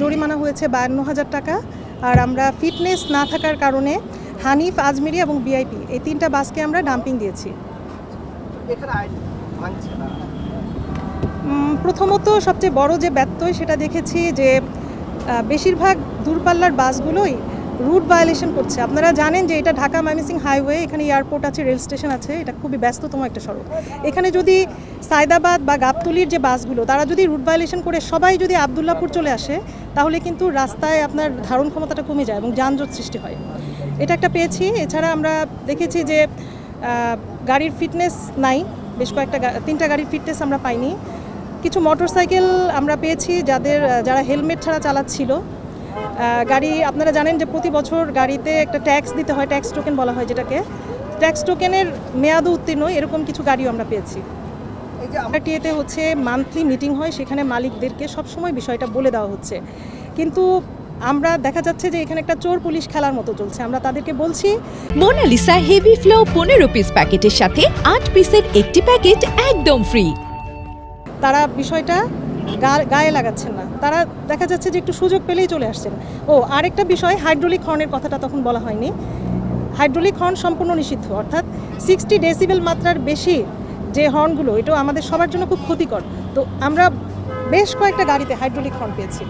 জরিমানা হয়েছে 52,000 টাকা। আর আমরা ফিটনেস না থাকার কারণে হানিফ, আজমেরি এবং ভিআইপি এই 3টা বাসকে আমরা ডাম্পিং দিয়েছি। প্রথমত সবচেয়ে বড় যে ব্যত্যয় সেটা দেখেছি যে বেশিরভাগ দূরপাল্লার বাসগুলোই রুট ভায়োলেশন করছে। আপনারা জানেন যে এটা ঢাকা ময়মনসিং হাইওয়ে, এখানে এয়ারপোর্ট আছে, রেল স্টেশন আছে, এটা খুবই ব্যস্ততম একটা সড়ক। এখানে যদি সায়দাবাদ বা গাবতলীর যে বাসগুলো তারা যদি রুট ভায়োলেশন করে সবাই যদি আবদুল্লাপুর চলে আসে, তাহলে কিন্তু রাস্তায় আপনার ধারণ ক্ষমতাটা কমে যায় এবং যানজট সৃষ্টি হয়। এটা একটা পেয়েছি। এছাড়া আমরা দেখেছি যে গাড়ির ফিটনেস নাই, বেশ কয়েকটা 3টা গাড়ির ফিটনেস আমরা পাইনি। কিছু মোটরসাইকেল আমরা পেয়েছি যারা হেলমেট ছাড়া চালাচ্ছিল গাড়ি। আপনারা জানেন যে প্রতি বছর গাড়িতে একটা ট্যাক্স দিতে হয়, ট্যাক্স টোকেন বলা হয় যেটাকে। ট্যাক্স টোকেনের মেয়াদও উত্তীর্ণ এরকম কিছু গাড়িও আমরা পেয়েছি। বিআরটিএতে হচ্ছে মান্থলি মিটিং হয়, সেখানে মালিকদেরকে সবসময় বিষয়টা বলে দেওয়া হচ্ছে, কিন্তু আমরা দেখা যাচ্ছে যে এখানে একটা চোর পুলিশ খেলার মতো চলছে। আমরা তাদেরকে বলছি মোনালিসা হেভি ফ্লো 15 পিস প্যাকেটের সাথে 8 পিসের একটি প্যাকেট একদম ফ্রি। তারা বিষয়টা গায়ে লাগাচ্ছেন না, তারা দেখা যাচ্ছে যে একটু সুযোগ পেলেই চলে আসছেন। আরেকটা বিষয়, হাইড্রোলিক হর্নের কথাটা তখন বলা হয়নি। হাইড্রোলিক হর্ন সম্পূর্ণ নিষিদ্ধ, অর্থাৎ 60 ডেসিবেল মাত্রার বেশি যে হর্নগুলো, এটা আমাদের সবার জন্য খুব ক্ষতিকর। তো আমরা বেশ কয়েকটা গাড়িতে হাইড্রোলিক হর্ন পেয়েছি।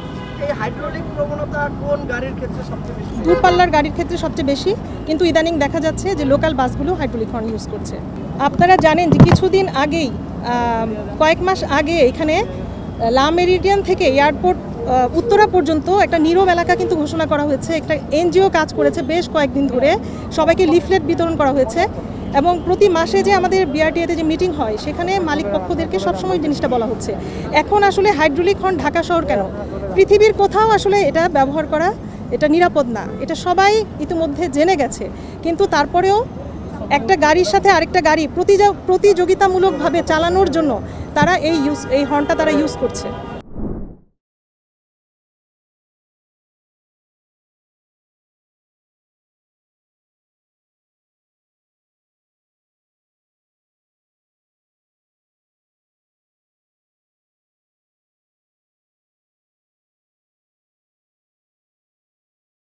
এই হাইড্রোলিক প্রবণতা কোন গাড়ির ক্ষেত্রে সবচেয়ে বেশি? দূরপাল্লার গাড়ির ক্ষেত্রে সবচেয়ে বেশি, কিন্তু ইদানিং দেখা যাচ্ছে যে লোকাল বাসগুলো হাইড্রোলিক হর্ন ইউজ করছে। আপনারা জানেন যে কিছুদিন আগেই, কয়েক মাস আগে এখানে লা মেরিডিয়ান থেকে এয়ারপোর্ট উত্তরা পর্যন্ত একটা নীরব এলাকা কিন্তু ঘোষণা করা হয়েছে। একটা এনজিও কাজ করেছে বেশ কয়েকদিন ধরে, সবাইকে লিফলেট বিতরণ করা হয়েছে। এবং প্রতি মাসে যে আমাদের বিআরটিএতে যে মিটিং হয়, সেখানে মালিক পক্ষদেরকে সবসময় জিনিসটা বলা হচ্ছে। এখন আসলে হাইড্রোলিক হর্ন ঢাকা শহর কেন, পৃথিবীর কোথাও আসলে এটা ব্যবহার করা এটা নিরাপদ না, এটা সবাই ইতিমধ্যে জেনে গেছে। কিন্তু তারপরেও একটা গাড়ির সাথে আরেকটা গাড়ি প্রতিযোগিতামূলকভাবে চালানোর জন্য তারা এই হর্নটা তারা ইউজ করছে।